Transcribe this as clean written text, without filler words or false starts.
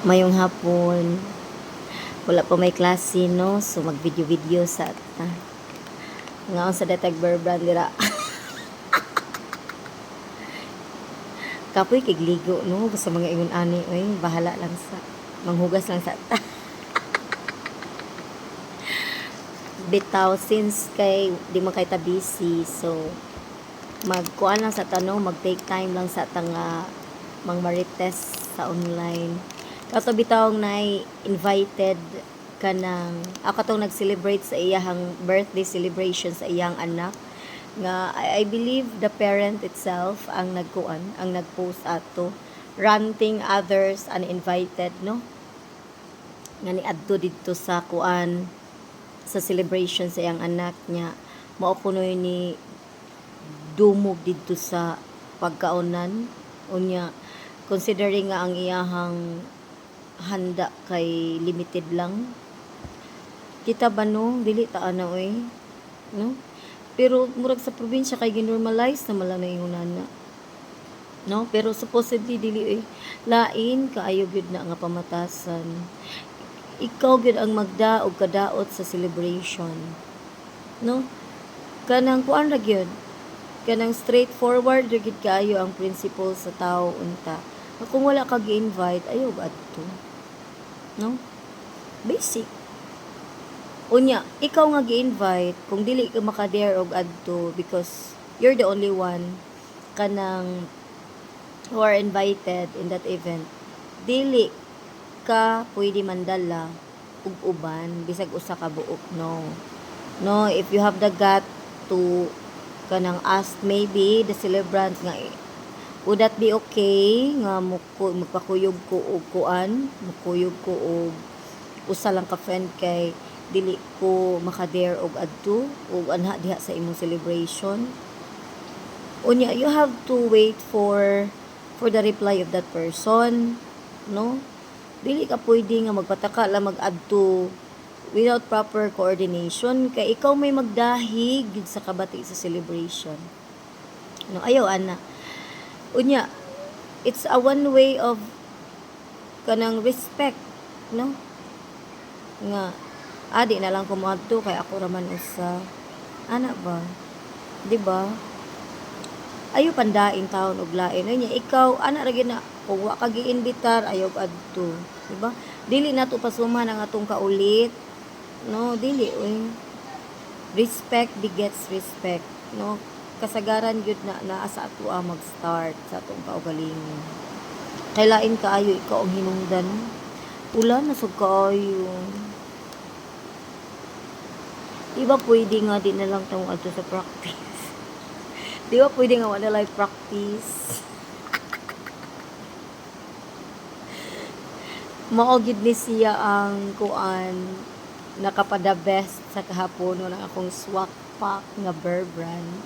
Mayong hapon. Wala pa may klase, no? So, mag-video-video sa ata. Ngaon sa datag berbrand dira. Kapoy kigligo, no? Basta mga ingon ani, oy, bahala lang sa manghugas lang sa ata. Bitaw since kay di man kay ta busy, so magkuan lang sa tanong, mag-take time lang sa tanga mang marites sa online. Kato bitawng nay invited kanang ako tong nag-celebrate sa iyang birthday celebration sa iyang anak nga I believe the parent itself ang nagkuan, ang nag-post ato ranting others uninvited, no? Nga ni adto didto sa kuan sa celebration sa iyang anak niya mao kunoy ni dumog didto sa pagkaunan unya considering nga ang iyahang handa kay limited lang kita ba no dili ta ana oy no pero murag sa probinsya kay ginormalize na mala na yung nana no pero supposedly dili oy lain kaayo gyud na nga pamatasan ikaw gyud ang magdaog kadaot sa celebration no kanang kuan ra gyud kanang straightforward ra gyud kaayo ang principle sa tao unta kung wala ka gi-invite ayaw adto no basic unya ikaw nga gi-invite kung dili ka maka-dare og adto because you're the only one kanang who are invited in that event dili ka pwede mandala ug uban bisag usa ka buok no if you have the gut to kanang ask maybe the celebrant nga would that be okay nga magpakuyog ko og kuan magkuyog ko og usa lang ka friend kay dili ko maka-dare og adto og anha diha sa imong celebration unya you have to wait for the reply of that person no dili ka pwede nga magpataka lang mag-adto without proper coordination kay ikaw may magdahig gid sa kabati sa celebration no ayaw ana unya it's a one way of kanang respect no nga adi na lang ko moadto kay ako raman usa ana ba di ba ayo pandaing taon og lain unya ikaw ana ra gyud na kung wa ka giimbitar ayaw adto di ba dili nato pasuman ang atong kaulit no dili oy respect begets respect no kasagaran gyud na naa sa ato mag-start sa atong kaugalingon kay lain kaayo ikaw ang hinungdan ulan na sug kaayo di ba pwede nga di na lang tawong adto sa practice di ba pwede nga wala live practice mao gid ni siya ang kuan nakapada best sa kahapon ng akong swak pack nga Bear brand